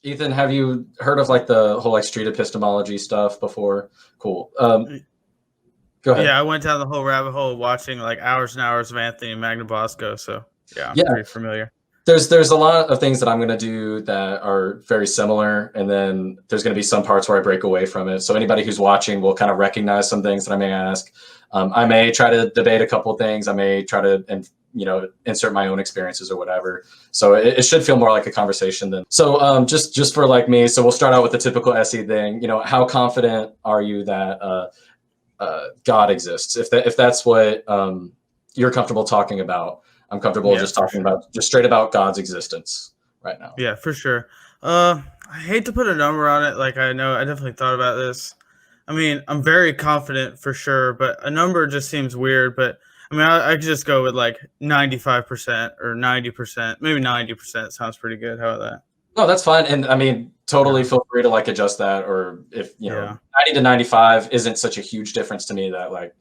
Ethan, have you heard of like the whole like street epistemology stuff before? Cool. Go ahead. Yeah, I went down the whole rabbit hole watching like hours and hours of Anthony Magnabosco. So yeah, I'm Yeah. pretty familiar. There's a lot of things that I'm going to do that are very similar, and then there's going to be some parts where I break away from it. So anybody who's watching will kind of recognize some things that I may ask. I may try to debate a couple of things. I may try to insert my own experiences or whatever. So it should feel more like a conversation than. So just for like me, so we'll start out with the typical SE thing. How confident are you that God exists? If that's what you're comfortable talking about. I'm comfortable just talking about just straight about God's existence right now. Yeah, for sure. I hate to put a number on it. Like I know I definitely thought about this. I mean, I'm very confident for sure, but a number just seems weird. But I mean, I could just go with like 95% or 90%, maybe 90% sounds pretty good. How about that? No, that's fine. And I mean, totally feel free to like adjust that, or if 90 to 95 isn't such a huge difference to me that like.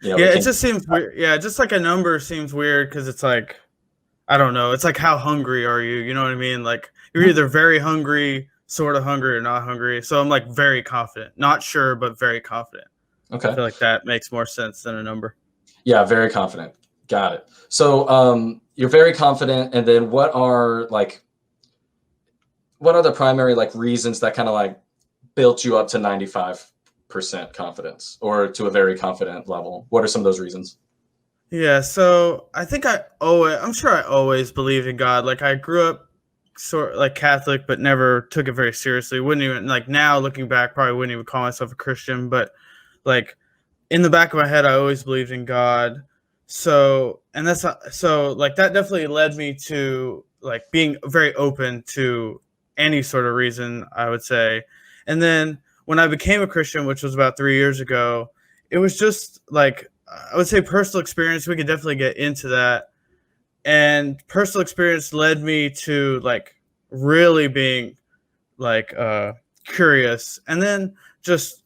It just seems weird. Yeah, just like a number seems weird because it's like, I don't know. It's like, how hungry are you? You know what I mean? Like, you're either very hungry, sort of hungry, or not hungry. So I'm like very confident. Not sure, but very confident. Okay. I feel like that makes more sense than a number. Yeah, very confident. Got it. So you're very confident. And then what are the primary like reasons that kind of like built you up to 95% confidence or to a very confident level? What are some of those reasons? Yeah, so I think I'm sure I always believed in God. Like I grew up sort of like Catholic, but never took it very seriously. Wouldn't even like now looking back, probably wouldn't even call myself a Christian, but like in the back of my head, I always believed in God. So that definitely led me to like being very open to any sort of reason, I would say. And then when I became a Christian, which was about 3 years ago, it was just like, I would say personal experience. We could definitely get into that. And personal experience led me to like really being like curious. And then just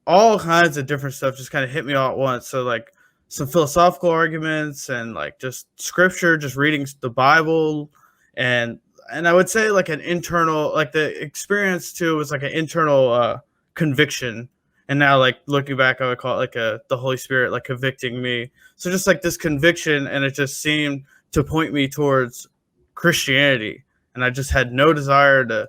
all kinds of different stuff just kind of hit me all at once. So like some philosophical arguments and like just scripture, just reading the Bible. And I would say like an internal, like the experience too was like an internal conviction. And now like looking back, I would call it like the Holy Spirit like convicting me. So just like this conviction, and it just seemed to point me towards Christianity, and I just had no desire to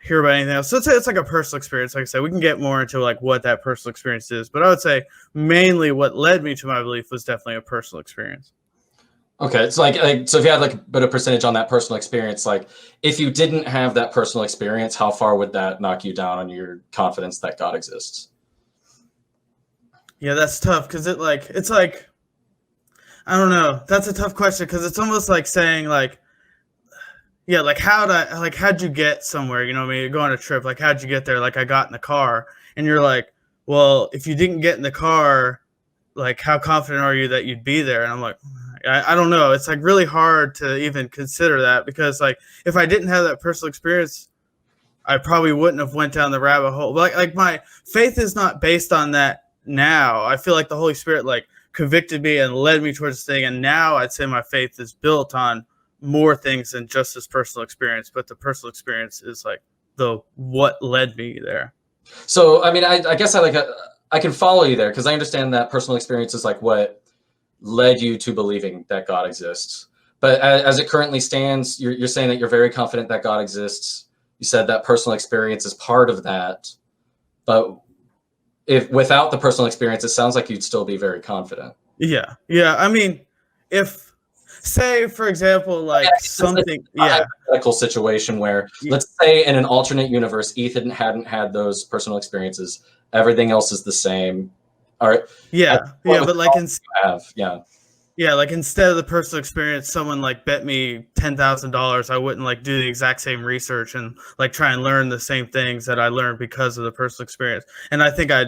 hear about anything else. So it's like a personal experience. Like I said, we can get more into like what that personal experience is, but I would say mainly what led me to my belief was definitely a personal experience. Okay, it's like so if you had like a bit of percentage on that personal experience, like if you didn't have that personal experience, how far would that knock you down on your confidence that God exists? Yeah, that's tough because it's like I don't know. That's a tough question because it's almost like saying like, yeah, like how'd you get somewhere? You know what I mean? You go on a trip, like how'd you get there? Like I got in the car, and you're like, well, if you didn't get in the car, like how confident are you that you'd be there? And I'm like, I don't know. It's like really hard to even consider that because like if I didn't have that personal experience, I probably wouldn't have went down the rabbit hole. Like my faith is not based on that now. I feel like the Holy Spirit like convicted me and led me towards this thing, and now I'd say my faith is built on more things than just this personal experience, but the personal experience is like what led me there. So I mean, I guess I can follow you there because I understand that personal experience is like what led you to believing that God exists. But as it currently stands, you're saying that you're very confident that God exists. You said that personal experience is part of that, but if without the personal experience, it sounds like you'd still be very confident. Yeah. I mean, if say for example, like something, hypothetical situation where let's say in an alternate universe, Ethan hadn't had those personal experiences. Everything else is the same. All right. But like like instead of the personal experience, someone like bet me $10,000, I wouldn't like do the exact same research and like try and learn the same things that I learned because of the personal experience. And I think I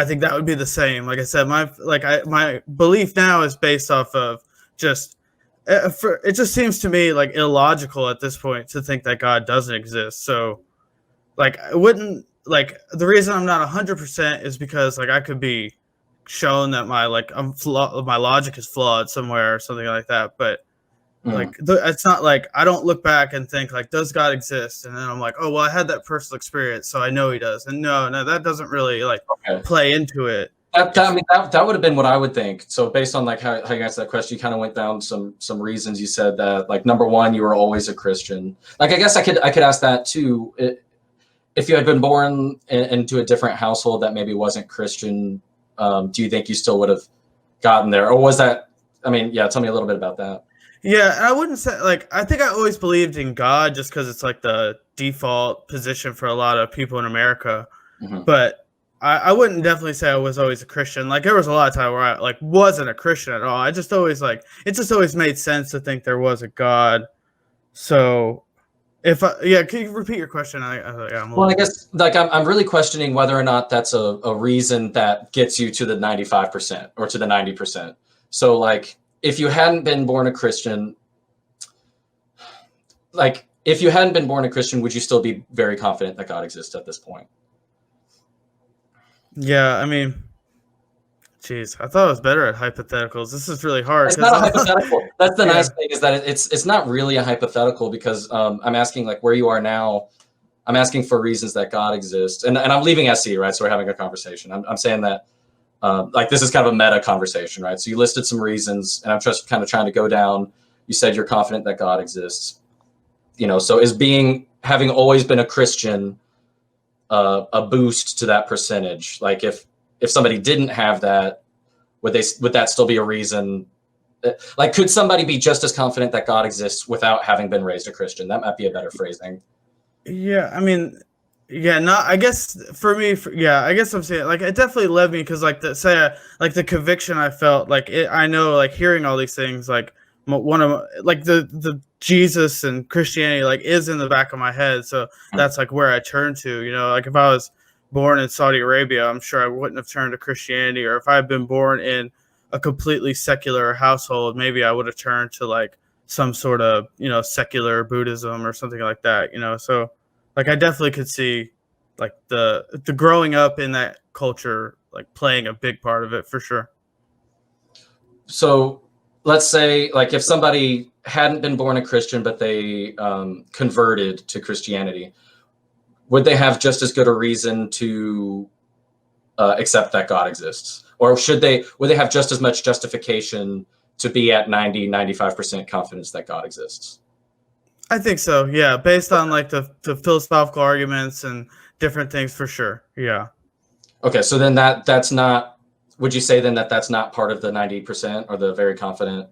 think that would be the same. Like I said, my belief now is based off of just it just seems to me like illogical at this point to think that God doesn't exist. So like I wouldn't like the reason I'm not 100% is because like I could be shown that my logic is flawed somewhere or something like that. But Like it's not like I don't look back and think like, does God exist? And then I'm like, oh well, I had that personal experience, so I know he does. And no, that doesn't really like play into it. That would have been what I would think. So based on like how you answered that question, you kind of went down some reasons. You said that like number one, you were always a Christian. Like I guess I could ask that too. If you had been born into a different household that maybe wasn't Christian, do you think you still would have gotten there, or was that? I mean, yeah. Tell me a little bit about that. Yeah, and I wouldn't say like I think I always believed in God just because it's like the default position for a lot of people in America. But I wouldn't definitely say I was always a Christian. Like there was a lot of time where I like wasn't a Christian at all. I just always like it just always made sense to think there was a God. So if can you repeat your question? I guess like I'm really questioning whether or not that's a reason that gets you to the 95% or to the 90%. So like if you hadn't been born a Christian, would you still be very confident that God exists at this point? Yeah, I mean, geez, I thought I was better at hypotheticals. This is really hard. It's not a hypothetical. That's the nice thing is that it's not really a hypothetical because I'm asking like where you are now. I'm asking for reasons that God exists, and I'm leaving SC, right? So we're having a conversation. I'm saying that like this is kind of a meta conversation, right? So you listed some reasons, and I'm just kind of trying to go down. You said you're confident that God exists. So is having always been a Christian a boost to that percentage? Like if somebody didn't have that, would that still be a reason? Like could somebody be just as confident that God exists without having been raised a Christian? That might be a better phrasing. Yeah, I mean, yeah, not. I guess for me, I guess I'm saying like it definitely led me because like the conviction I felt like I know like hearing all these things like one of like the Jesus and Christianity like is in the back of my head, so that's like where I turn to. Like if I was born in Saudi Arabia, I'm sure I wouldn't have turned to Christianity, or if I had been born in a completely secular household, maybe I would have turned to like some sort of secular Buddhism or something like that. So like I definitely could see like the growing up in that culture like playing a big part of it for sure. So let's say like if somebody hadn't been born a Christian but they converted to Christianity, would they have just as good a reason to accept that God exists, or would they have just as much justification to be at 95% confidence that God exists? I think so. Yeah, based on like the philosophical arguments and different things for sure. Yeah. Okay, so then that's not. Would you say then that that's not part of the 90% or the very confident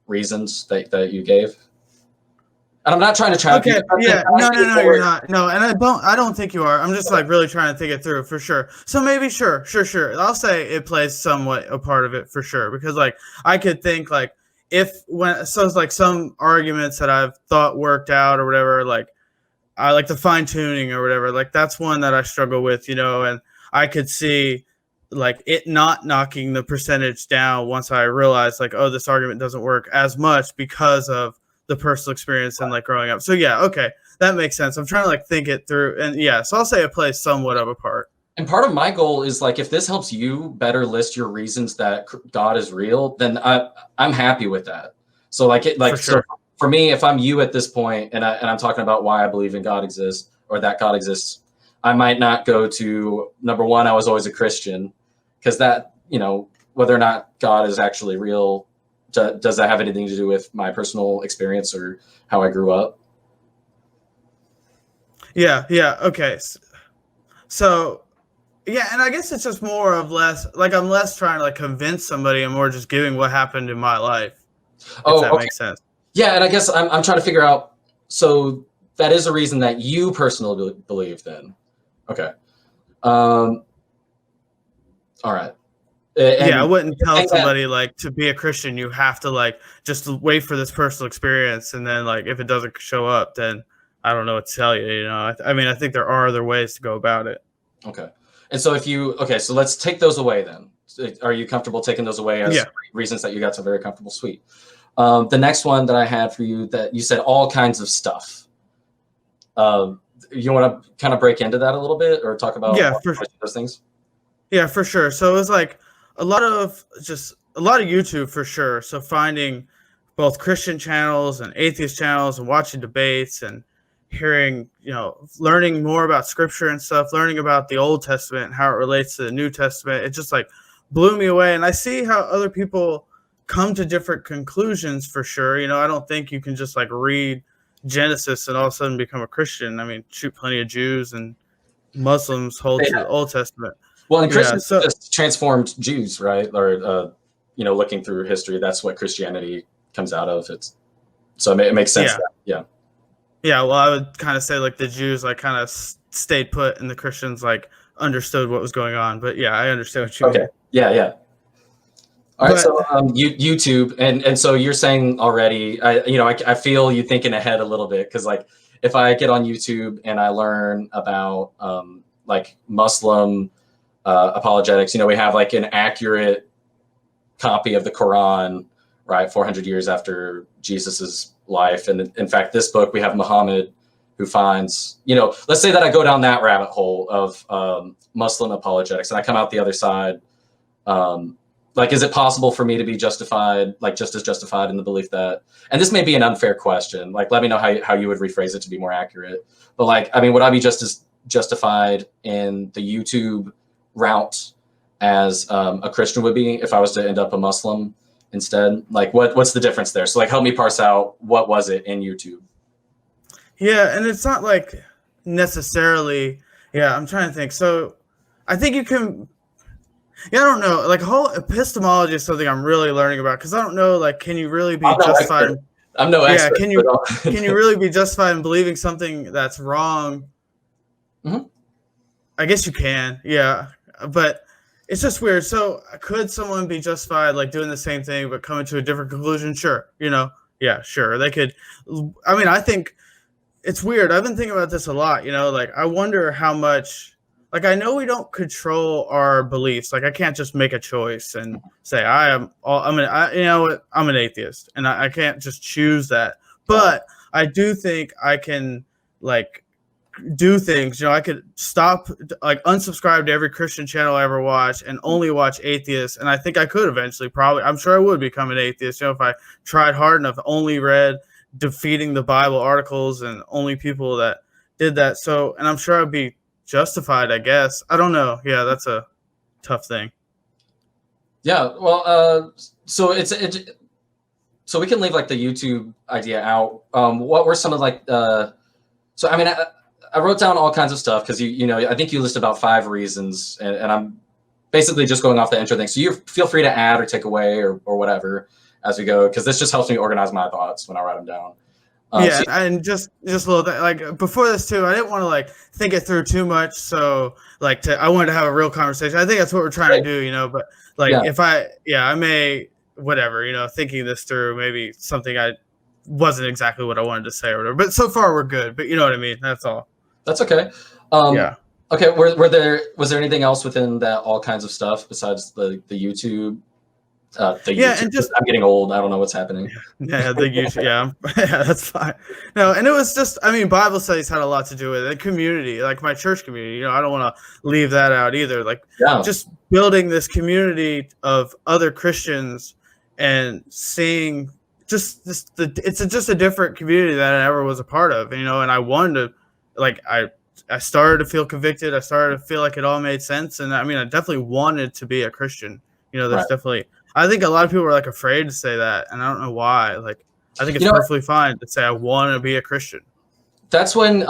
reasons that you gave? And I'm not trying to trap you. Yeah. No, you're not. No, and I don't think you are. I'm just like really trying to think it through for sure. So maybe sure. I'll say it plays somewhat a part of it for sure, because like I could think like it's like some arguments that I've thought worked out or whatever, like I like the fine tuning or whatever, like that's one that I struggle with, and I could see like it not knocking the percentage down once I realized like, oh, this argument doesn't work as much because of the personal experience and like growing up. So yeah, okay, that makes sense. I'm trying to like think it through, and yeah, so I'll say it plays somewhat of a part. And part of my goal is like, if this helps you better list your reasons that God is real, then I'm happy with that. So like so for me, if I'm you at this point and I'm talking about why I believe in God exists or that God exists, I might not go to number one, I was always a Christian, because that, whether or not God is actually real, does that have anything to do with my personal experience or how I grew up? Yeah. Okay. So yeah, and I guess it's just more of less like I'm less trying to like convince somebody and more just giving what happened in my life. If that makes sense. Yeah, and I guess I'm trying to figure out. So that is a reason that you personally believe then. Okay. All right. I wouldn't tell somebody like to be a Christian you have to like just wait for this personal experience, and then like if it doesn't show up, then I don't know what to tell you. I mean, I think there are other ways to go about it. Okay. And so so let's take those away then. Are you comfortable taking those away as reasons that you got so very comfortable? Sweet. The next one that I had for you, that you said all kinds of stuff. You want to kind of break into that a little bit or talk about those things? Yeah, for sure. So it was like a lot of YouTube for sure. So finding both Christian channels and atheist channels and watching debates and hearing, learning more about scripture and stuff, learning about the Old Testament and how it relates to the New Testament. It just like blew me away. And I see how other people come to different conclusions for sure. I don't think you can just like read Genesis and all of a sudden become a Christian. I mean, shoot, plenty of Jews and Muslims hold to the Old Testament. Well, and Christians just transformed Jews, right? Or, looking through history, that's what Christianity comes out of. It makes sense. Yeah. Yeah, well, I would kind of say like the Jews like kind of stayed put, and the Christians like understood what was going on. But yeah, I understand what you mean. Okay. Yeah. All right. So YouTube, and so you're saying already, I feel you thinking ahead a little bit, because like if I get on YouTube and I learn about like Muslim apologetics, we have like an accurate copy of the Quran, right, 400 years after Jesus's life. And in fact, this book, we have Muhammad, who finds, let's say that I go down that rabbit hole of Muslim apologetics and I come out the other side. Like, is it possible for me to be justified, like just as justified in the belief that, and this may be an unfair question, like, let me know how you would rephrase it to be more accurate. But like, I mean, would I be just as justified in the YouTube route as a Christian would be if I was to end up a Muslim instead? Like, what's the difference there? So like, help me parse out, what was it in YouTube? Yeah, and it's not like necessarily, I'm trying to think. So I think you can, I don't know, like whole epistemology is something I'm really learning about, because I don't know, like, can you really be justified? I'm no expert. Yeah, can you really be justified in believing something that's wrong? Mm-hmm. I guess you can, but it's just weird. So could someone be justified like doing the same thing but coming to a different conclusion? Sure. Sure. They could. I mean, I think it's weird. I've been thinking about this a lot, like I wonder how much, like, I know we don't control our beliefs. Like I can't just make a choice and say I'm an atheist, and I can't just choose that. But I do think I can like do things. I could stop, like unsubscribe to every Christian channel I ever watch and only watch atheists. And I think I could eventually, probably, I'm sure I would become an atheist, if I tried hard enough, only read defeating the Bible articles and only people that did that. So, and I'm sure I'd be justified, I guess. I don't know. Yeah, that's a tough thing. Yeah, well, so so we can leave like the YouTube idea out. What were some of like so I mean, I wrote down all kinds of stuff because I think you list about 5 reasons, and I'm basically just going off the intro thing. So you feel free to add or take away or whatever as we go, because this just helps me organize my thoughts when I write them down. And just a little bit, like before this too, I didn't want to like think it through too much. So like I wanted to have a real conversation. I think that's what we're trying to do, but like if I may, whatever, thinking this through, maybe something I wasn't exactly what I wanted to say or whatever, but so far we're good. But you know what I mean? That's all. That's okay. Okay. Was there anything else within that, all kinds of stuff besides the YouTube? YouTube. And just, I'm getting old. I don't know what's happening. Yeah, the YouTube. Yeah, that's fine. No, and it was just, I mean, Bible studies had a lot to do with it. Community, like my church community. I don't want to leave that out either. Like, just building this community of other Christians and seeing just this. It's just a different community that I ever was a part of. And I wanted to, like, I started to feel convicted. I started to feel like it all made sense. And I mean, I definitely wanted to be a Christian. There's definitely, I think a lot of people are like afraid to say that, and I don't know why. Like, I think it's perfectly fine to say I want to be a Christian. That's when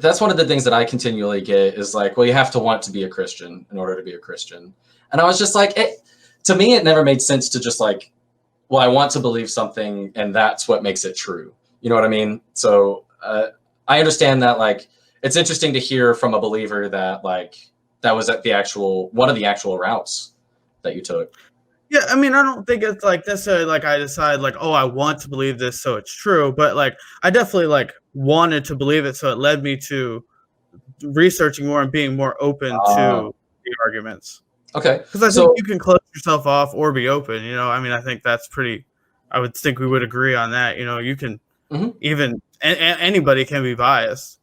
that's one of the things that I continually get is like, well, you have to want to be a Christian in order to be a Christian. And I was just like, to me, it never made sense to just like, well, I want to believe something, and that's what makes it true. You know what I mean? So I understand that, like, it's interesting to hear from a believer that like that was at one of the actual routes that you took. Yeah, I mean, I don't think it's like necessarily like I decide like, oh, I want to believe this, so it's true. But like, I definitely like wanted to believe it, so it led me to researching more and being more open to the arguments. Okay, because I think you can close yourself off or be open. I mean, I think that's pretty. I would think we would agree on that. You can even anybody can be biased.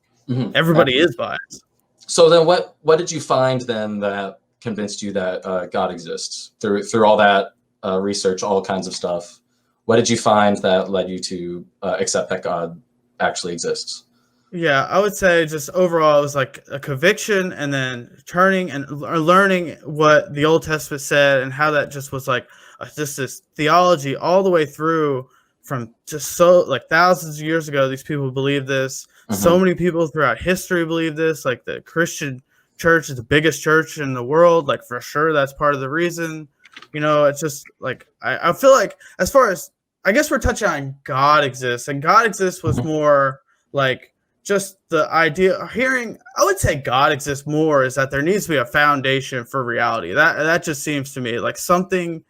Everybody is biased. So then, what did you find then that convinced you that God exists through all that research, all kinds of stuff? what did you find that led you to accept that God actually exists? Yeah, I would say just overall it was like a conviction, and then turning and learning what the Old Testament said, and how that just was like just this theology all the way through, from just so like thousands of years ago. These people believe this. So many people throughout history believe this. Like the Christian church is the biggest church in the world. Like for sure, that's part of the reason. It's just like I feel like, as far as, I guess we're touching on God exists, and God exists was more like just the idea of hearing. I would say God exists more is that there needs to be a foundation for reality. That just seems to me like something.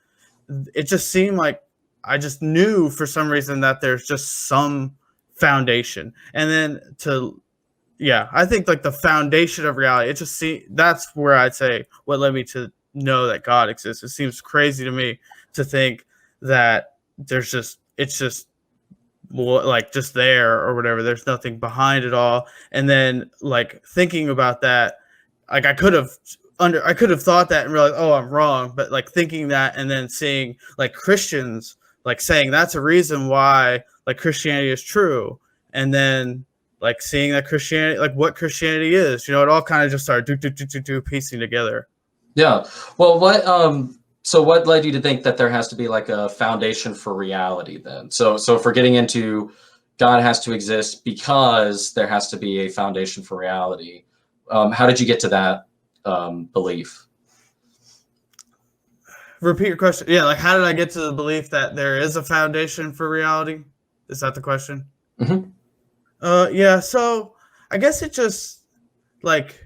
It just seemed like I just knew for some reason that there's just some foundation, and then I think like the foundation of reality. That's where I'd say what led me to know that God exists. It seems crazy to me to think that it's just like just there or whatever. There's nothing behind it all. And then like thinking about that, like I could have thought that and realized, oh, I'm wrong. But like thinking that, and then seeing like Christians like saying that's a reason why like Christianity is true, and then like seeing that Christianity, like what Christianity is, it all kind of just started piecing together. Yeah. Well, so what led you to think that there has to be like a foundation for reality then? So if we're getting into God has to exist because there has to be a foundation for reality, how did you get to that belief? Repeat your question. Yeah, like how did I get to the belief that there is a foundation for reality? Is that the question? Mm-hmm. Yeah, so I guess it just like,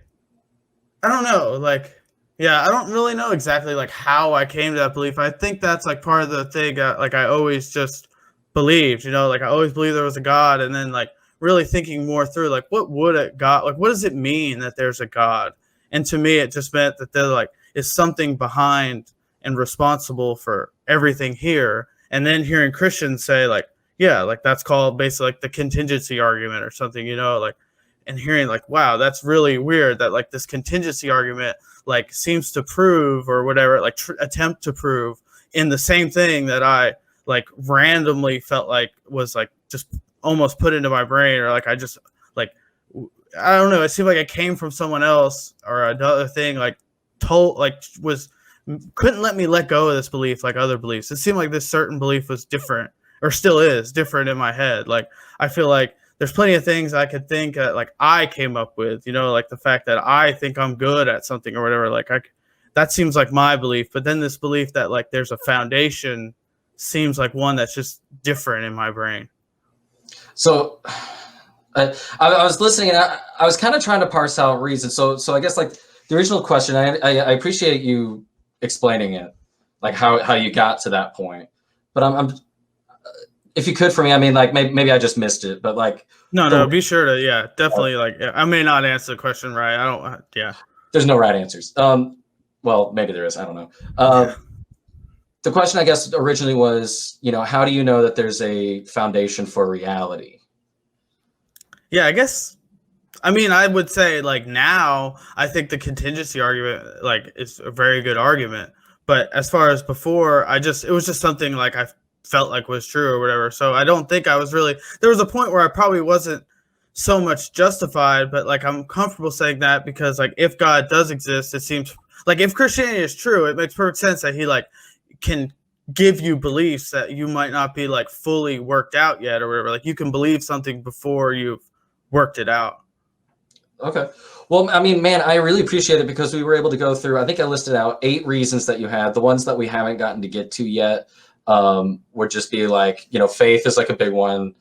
I don't know, like, yeah, I don't really know exactly like how I came to that belief. I think that's like part of the thing. Like I always just believed, like I always believed there was a God, and then like really thinking more through, like what would a God, like what does it mean that there's a God? And to me, it just meant that there like is something behind and responsible for everything here. And then hearing Christians say like, yeah, like that's called basically like the contingency argument or something, like, and hearing like, wow, that's really weird that like this contingency argument like seems to prove or whatever, like attempt to prove in the same thing that I like randomly felt like was like just almost put into my brain, or like I just like, I don't know, it seemed like it came from someone else or another thing, like couldn't let me let go of this belief like other beliefs. It seemed like this certain belief was different, or still is different in my head. Like I feel like there's plenty of things I could think like I came up with, like the fact that I think I'm good at something or whatever. Like that seems like my belief. But then this belief that like there's a foundation seems like one that's just different in my brain. So I was listening, and I was kind of trying to parse out reasons. So I guess like the original question, I appreciate you explaining it, like how you got to that point. But I'm if you could for me, I mean, like maybe I just missed it, but like no, be sure to definitely like I may not answer the question right. I don't There's no right answers. Well, maybe there is. I don't know. The question, I guess, originally was, how do you know that there's a foundation for reality? Yeah, I guess. I mean, I would say like now, I think the contingency argument like is a very good argument. But as far as before, it was just something like I felt like was true or whatever. So I don't think I was really, there was a point where I probably wasn't so much justified, but like I'm comfortable saying that because like if God does exist, it seems like if Christianity is true, it makes perfect sense that he like can give you beliefs that you might not be like fully worked out yet or whatever. Like you can believe something before you've worked it out. Okay. Well, I mean, man, I really appreciate it because we were able to go through, I think I listed out 8 reasons that you had. The ones that we haven't gotten to get to yet would just be like, faith is like a big one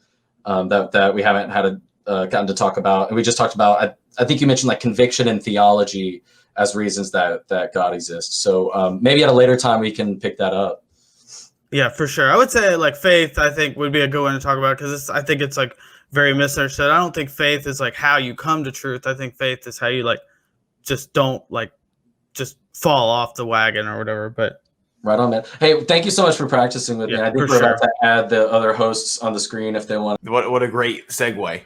that we haven't had gotten to talk about. And we just talked about, I think you mentioned like conviction and theology as reasons that God exists. So maybe at a later time we can pick that up. Yeah, for sure. I would say like faith, I think would be a good one to talk about because I think it's like very misunderstood. I don't think faith is like how you come to truth. I think faith is how you like just don't like just fall off the wagon or whatever. But right on, man. Hey, thank you so much for practicing with me. I think we're about to add the other hosts on the screen if they want. What a great segue.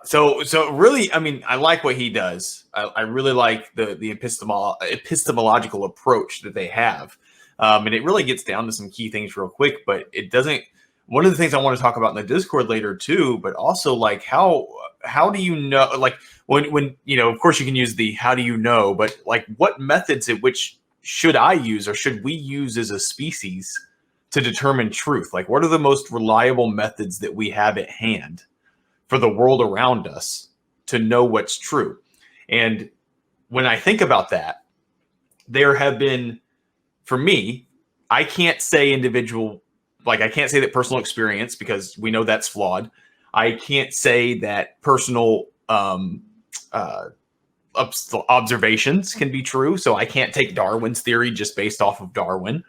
So really, I mean, I like what he does. I really like the epistemological approach that they have. And it really gets down to some key things real quick, but it doesn't. One of the things I want to talk about in the Discord later too, but also like how do you know, like when you know, of course you can use the how do you know, but like what methods at which should I use or should we use as a species to determine truth? Like what are the most reliable methods that we have at hand for the world around us to know what's true? And when I think about that, there have been, for me, I can't say individual, like I can't say that personal experience because we know that's flawed. I can't say that personal observations can be true. So I can't take Darwin's theory just based off of Darwin.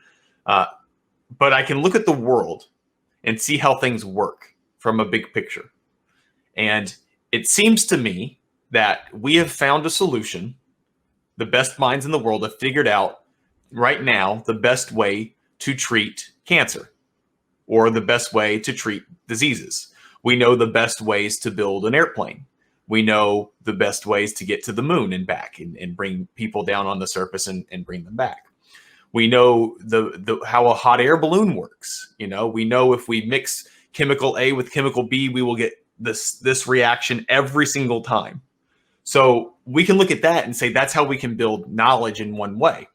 But I can look at the world and see how things work from a big picture. And it seems to me that we have found a solution. The best minds in the world have figured out right now the best way to treat cancer or the best way to treat diseases. We know the best ways to build an airplane. We know the best ways to get to the moon and back and bring people down on the surface and bring them back. We know how a hot air balloon works. You know, we know if we mix chemical A with chemical B, we will get this reaction every single time. So we can look at that and say that's how we can build knowledge in one way,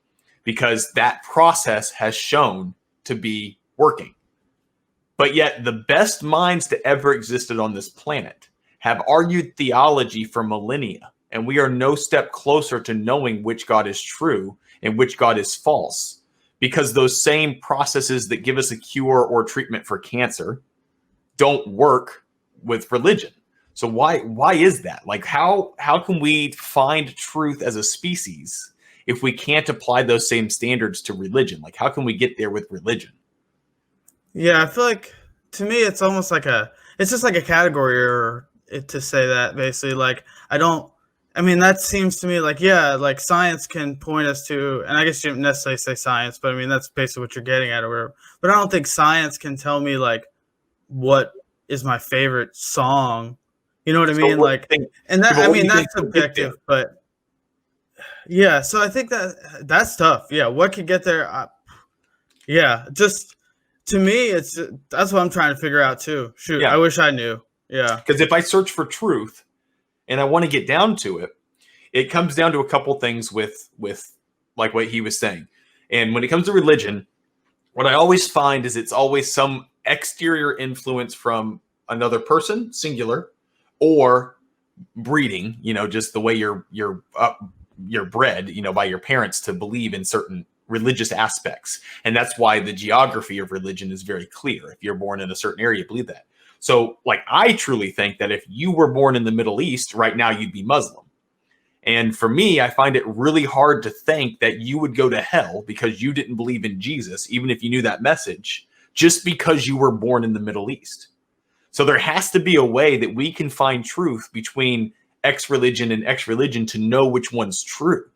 because that process has shown to be working. But yet the best minds that ever existed on this planet have argued theology for millennia, and we are no step closer to knowing which God is true and which God is false, because those same processes that give us a cure or treatment for cancer don't work with religion. So why is that? Like how can we find truth as a species if we can't apply those same standards to religion? Like how can we get there with religion? Yeah, I feel like to me it's almost like it's just like a category error to say that basically. Like that seems to me like, yeah, like science can point us to, and I guess you didn't necessarily say science, but I mean that's basically what you're getting at or whatever. But I don't think science can tell me like what is my favorite song. You know what I mean? Like, and that, I mean, that's subjective, but yeah. So I think that's tough. Yeah. What could get there? Yeah. Just to me, that's what I'm trying to figure out too. Shoot. Yeah. I wish I knew. Yeah. Because if I search for truth and I want to get down to it, it comes down to a couple things with like what he was saying. And when it comes to religion, what I always find is it's always some exterior influence from another person, singular, or breeding, you know, just the way you're bred, you know, by your parents to believe in certain religious aspects. And that's why the geography of religion is very clear. If you're born in a certain area, you believe that. So like, I truly think that if you were born in the Middle East right now, you'd be Muslim. And for me, I find it really hard to think that you would go to hell because you didn't believe in Jesus, even if you knew that message, just because you were born in the Middle East. So there has to be a way that we can find truth between X religion and X religion to know which one's true.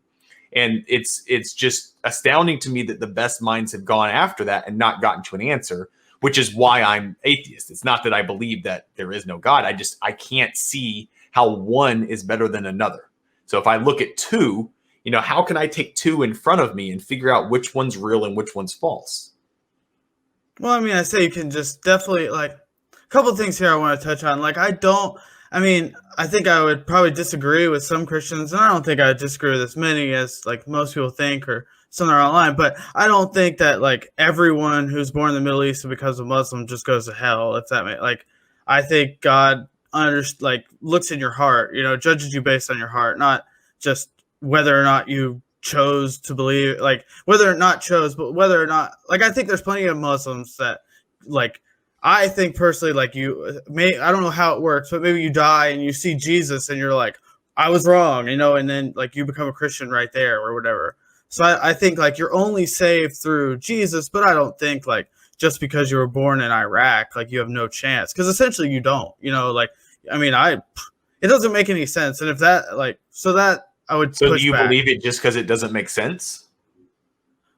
And it's just astounding to me that the best minds have gone after that and not gotten to an answer, which is why I'm atheist. It's not that I believe that there is no God. I can't see how one is better than another. So if I look at two, you know, how can I take two in front of me and figure out which one's real and which one's false? Well, I mean, I say you can just definitely like a couple of things here I want to touch on. Like, I think I would probably disagree with some Christians, and I don't think I would disagree with as many as like most people think or some are online, but I don't think that like everyone who's born in the Middle East and becomes a Muslim just goes to hell, if that makes, like, I think God looks in your heart, you know, judges you based on your heart, not just whether or not you chose to believe, like whether or not chose, but whether or not, like, I think there's plenty of Muslims that, like, I think personally, like, I don't know how it works, but maybe you die and you see Jesus and you're like, I was wrong, you know, and then like you become a Christian right there or whatever. So I think like you're only saved through Jesus, but I don't think like just because you were born in Iraq, like you have no chance, because essentially you don't, you know, like, I mean, it doesn't make any sense. And if that, like, so that I would. So do you believe it just because it doesn't make sense?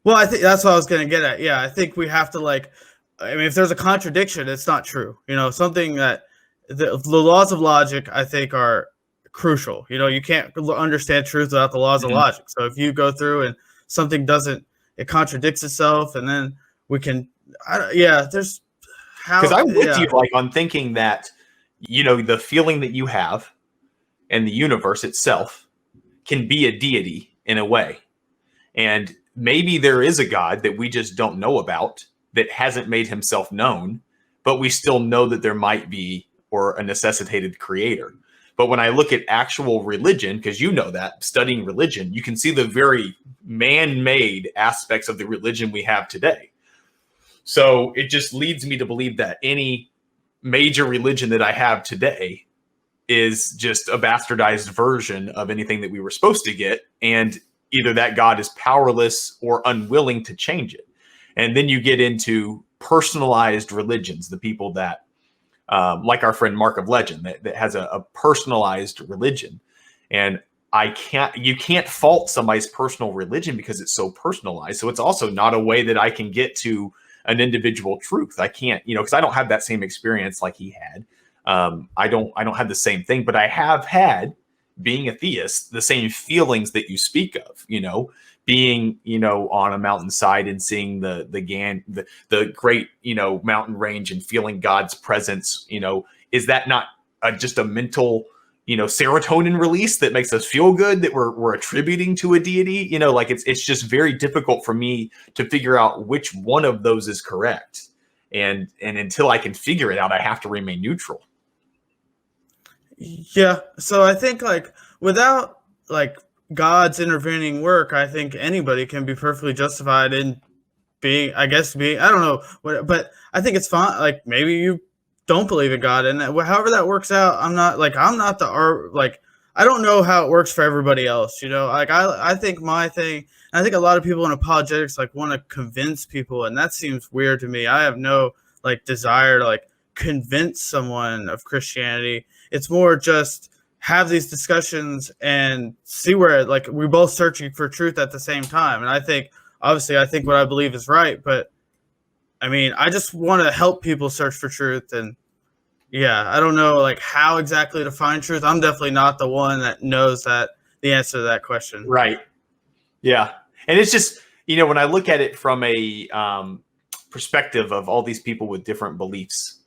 Well, I think that's what I was going to get at. Yeah. I think we have to like, I mean, if there's a contradiction, it's not true. You know, something that the laws of logic, I think, are crucial. You know, you can't understand truth without the laws of logic. So if you go through and something doesn't, it contradicts itself, and then we can, there's how. Because I'm with you, like, on thinking that, the feeling that you have and the universe itself can be a deity in a way. And maybe there is a God that we just don't know about, that hasn't made himself known, but we still know that there might be, or a necessitated creator. But when I look at actual religion, because that studying religion, you can see the very man-made aspects of the religion we have today. So it just leads me to believe that any major religion that I have today is just a bastardized version of anything that we were supposed to get. And either that God is powerless or unwilling to change it. And then you get into personalized religions, the people that, like our friend Mark of Legend, that has a personalized religion. And you can't fault somebody's personal religion because it's so personalized. So it's also not a way that I can get to an individual truth. I can't, because I don't have that same experience like he had. I don't have the same thing, but I have had, being a theist, the same feelings that you speak of, being, on a mountainside and seeing the great, mountain range and feeling God's presence, is that not just a mental, serotonin release that makes us feel good that we're attributing to a deity? Like it's just very difficult for me to figure out which one of those is correct. And until I can figure it out, I have to remain neutral. Yeah. So I think without God's intervening work, I think anybody can be perfectly justified in being, I don't know, but I think it's fine. Maybe you don't believe in God, and however that works out, I'm not I don't know how it works for everybody else. I think my thing, I think a lot of people in apologetics want to convince people, and that seems weird to me. I have no desire to convince someone of Christianity. It's more just have these discussions and see where we're both searching for truth at the same time. And I think what I believe is right, but I just want to help people search for truth. And I don't know how exactly to find truth. I'm definitely not the one that knows the answer to that question. Right. Yeah. And it's just, when I look at it from a perspective of all these people with different beliefs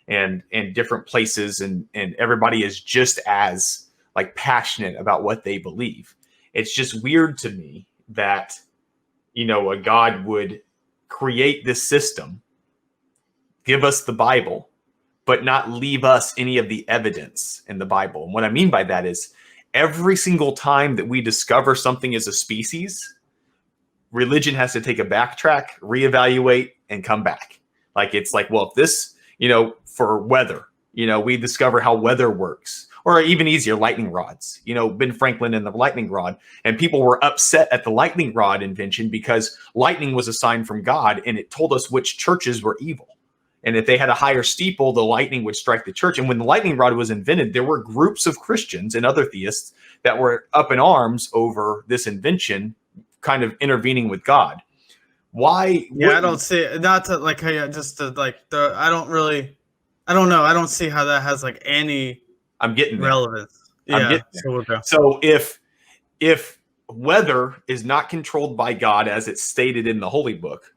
and different places, and everybody is just as passionate about what they believe. It's just weird to me that, a God would create this system, give us the Bible, but not leave us any of the evidence in the Bible. And what I mean by that is every single time that we discover something as a species, religion has to take a backtrack, reevaluate, and come back. If this, for weather, we discover how weather works, or even easier, lightning rods, Ben Franklin and the lightning rod. And people were upset at the lightning rod invention because lightning was a sign from God, and it told us which churches were evil. And if they had a higher steeple, the lightning would strike the church. And when the lightning rod was invented, there were groups of Christians and other theists that were up in arms over this invention, kind of intervening with God. Why? Yeah, I don't see it. Not to I don't know. I don't see how that has any I'm getting there. relevance. Yeah. So we'll go. So if weather is not controlled by God as it's stated in the Holy Book,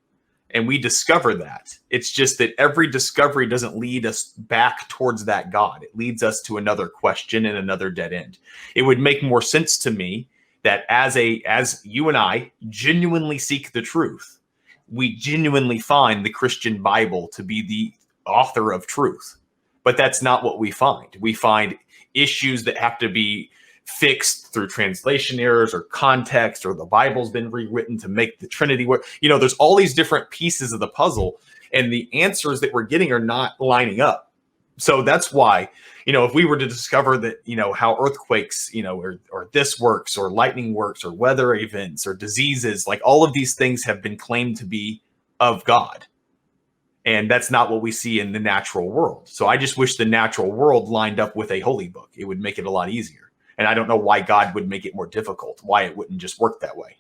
and we discover that, it's just that every discovery doesn't lead us back towards that God. It leads us to another question and another dead end. It would make more sense to me that as you and I genuinely seek the truth, we genuinely find the Christian Bible to be the author of truth. But that's not what we find. We find issues that have to be fixed through translation errors or context, or the Bible's been rewritten to make the Trinity work. There's all these different pieces of the puzzle, and the answers that we're getting are not lining up. So that's why, if we were to discover that, how earthquakes, or this works, or lightning works, or weather events, or diseases, all of these things have been claimed to be of God. And that's not what we see in the natural world. So I just wish the natural world lined up with a holy book. It would make it a lot easier. And I don't know why God would make it more difficult, why it wouldn't just work that way.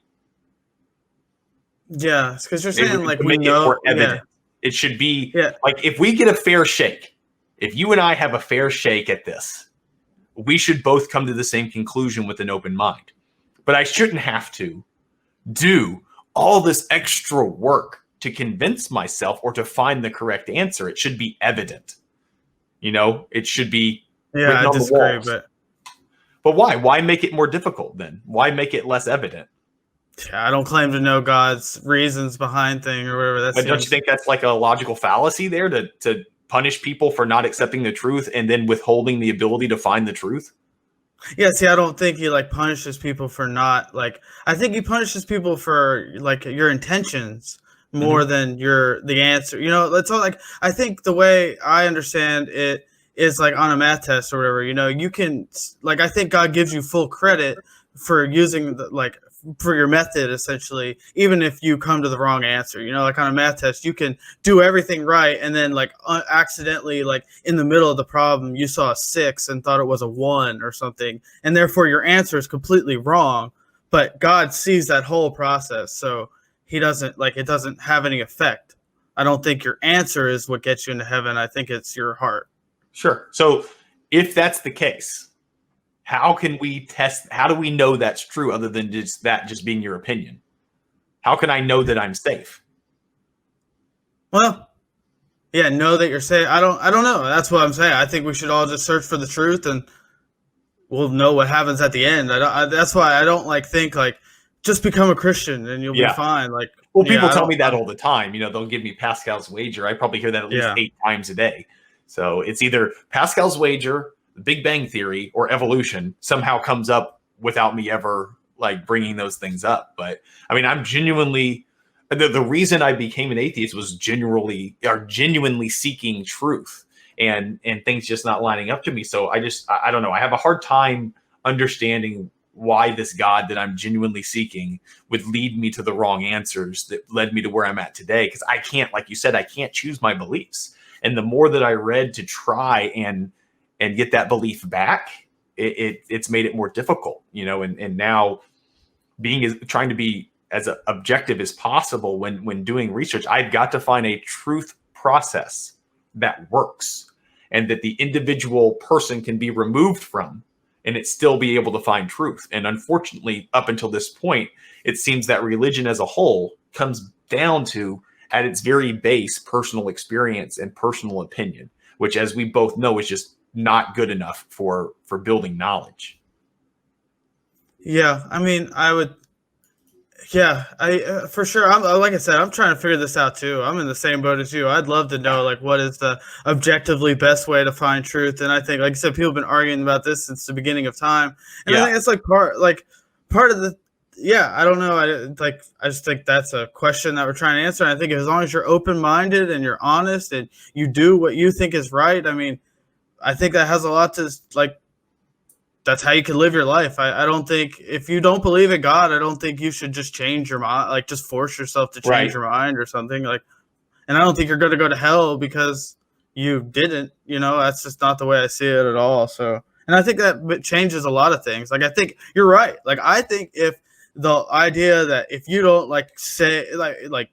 Yeah, because you're saying we know. Yeah. It should be if we get a fair shake, if you and I have a fair shake at this, we should both come to the same conclusion with an open mind. But I shouldn't have to do all this extra work to convince myself or to find the correct answer. It should be evident. It should be written I on disagree, the walls. But why? Why make it more difficult then? Why make it less evident? I don't claim to know God's reasons behind thing or whatever. But don't you think that's like a logical fallacy there to punish people for not accepting the truth and then withholding the ability to find the truth? Yeah, see, I don't think he punishes people for not I think he punishes people for your intentions more than the answer. That's all. I think the way I understand it is on a math test or whatever. You can I think God gives you full credit for using for your method, essentially, even if you come to the wrong answer. On a math test, you can do everything right, and then accidentally, in the middle of the problem, you saw a 6 and thought it was a 1 or something, and therefore your answer is completely wrong. But God sees that whole process, so he doesn't it doesn't have any effect. I don't think your answer is what gets you into heaven. I think it's your heart. Sure. So if that's the case, how can we test? How do we know that's true other than just being your opinion? How can I know that I'm safe? Well, yeah, know that you're safe. I don't know. That's what I'm saying. I think we should all just search for the truth, and we'll know what happens at the end. That's why I don't think just become a Christian and you'll be fine. Well, people tell me that all the time. They'll give me Pascal's wager. I probably hear that at least 8 times a day. So it's either Pascal's wager, the Big Bang Theory, or evolution somehow comes up without me ever bringing those things up. But I mean, I'm genuinely, the reason I became an atheist was genuinely seeking truth and things just not lining up to me. So I don't know. I have a hard time understanding why this God that I'm genuinely seeking would lead me to the wrong answers that led me to where I'm at today. Because I can't, like you said, I can't choose my beliefs. And the more that I read to try and get that belief back, it's made it more difficult, and now trying to be as objective as possible when doing research, I've got to find a truth process that works and that the individual person can be removed from and it still be able to find truth. And unfortunately, up until this point, it seems that religion as a whole comes down to, at its very base, personal experience and personal opinion, which, as we both know, is just not good enough for building knowledge. Yeah, I mean, for sure. Like I said, I'm trying to figure this out too. I'm in the same boat as you. I'd love to know what is the objectively best way to find truth. And I think, like I said, people have been arguing about this since the beginning of time. And I think it's part of the. Yeah, I don't know. I just think that's a question that we're trying to answer. And I think as long as you're open-minded and you're honest and you do what you think is right, I mean, I think that has a lot to that's how you can live your life. I don't think, if you don't believe in God, I don't think you should just change your mind, just force yourself to change your mind or something. And I don't think you're going to go to hell because you didn't, that's just not the way I see it at all. So, and I think that changes a lot of things. I think you're right. I think if the idea that if you don't say,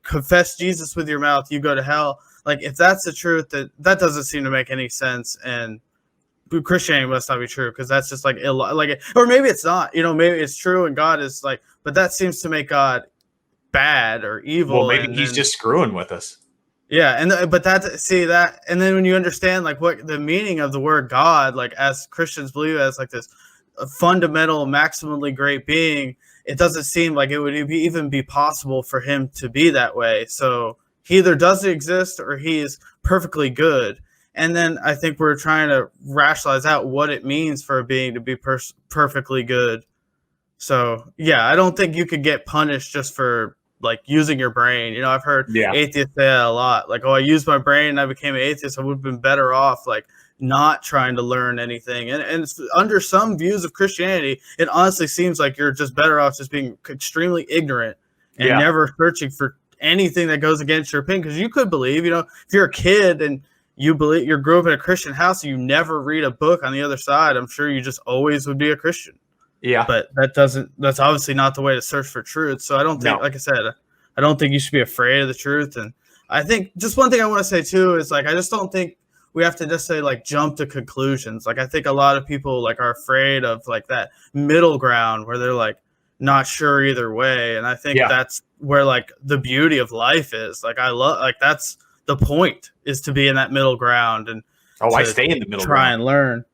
confess Jesus with your mouth, you go to hell. If that's the truth, that doesn't seem to make any sense. And Christianity must not be true, because that's just or maybe it's not, maybe it's true and God is but that seems to make God bad or evil. Well, maybe he's just screwing with us. Yeah. And and then when you understand what the meaning of the word God, as Christians believe as this fundamental, maximally great being, it doesn't seem like it would even be possible for him to be that way. So he either doesn't exist or he is perfectly good. And then I think we're trying to rationalize out what it means for a being to be perfectly good. So, yeah, I don't think you could get punished just for using your brain. I've heard atheists say that a lot. I used my brain and I became an atheist. I would have been better off not trying to learn anything. And under some views of Christianity, it honestly seems like you're just better off just being extremely ignorant and never searching for anything that goes against your opinion. Because you could believe, if you're a kid and you grew up in a Christian house, you never read a book on the other side, I'm sure you just always would be a Christian. Yeah. But that's obviously not the way to search for truth. So I don't think, like I said, I don't think you should be afraid of the truth. And I think just one thing I want to say too is I just don't think we have to necessarily jump to conclusions. I think a lot of people are afraid of that middle ground where they're not sure either way. And I think that's where like the beauty of life is. Like I love, like that's the point, is to be in that middle ground and I stay in the middle try ground. and learn.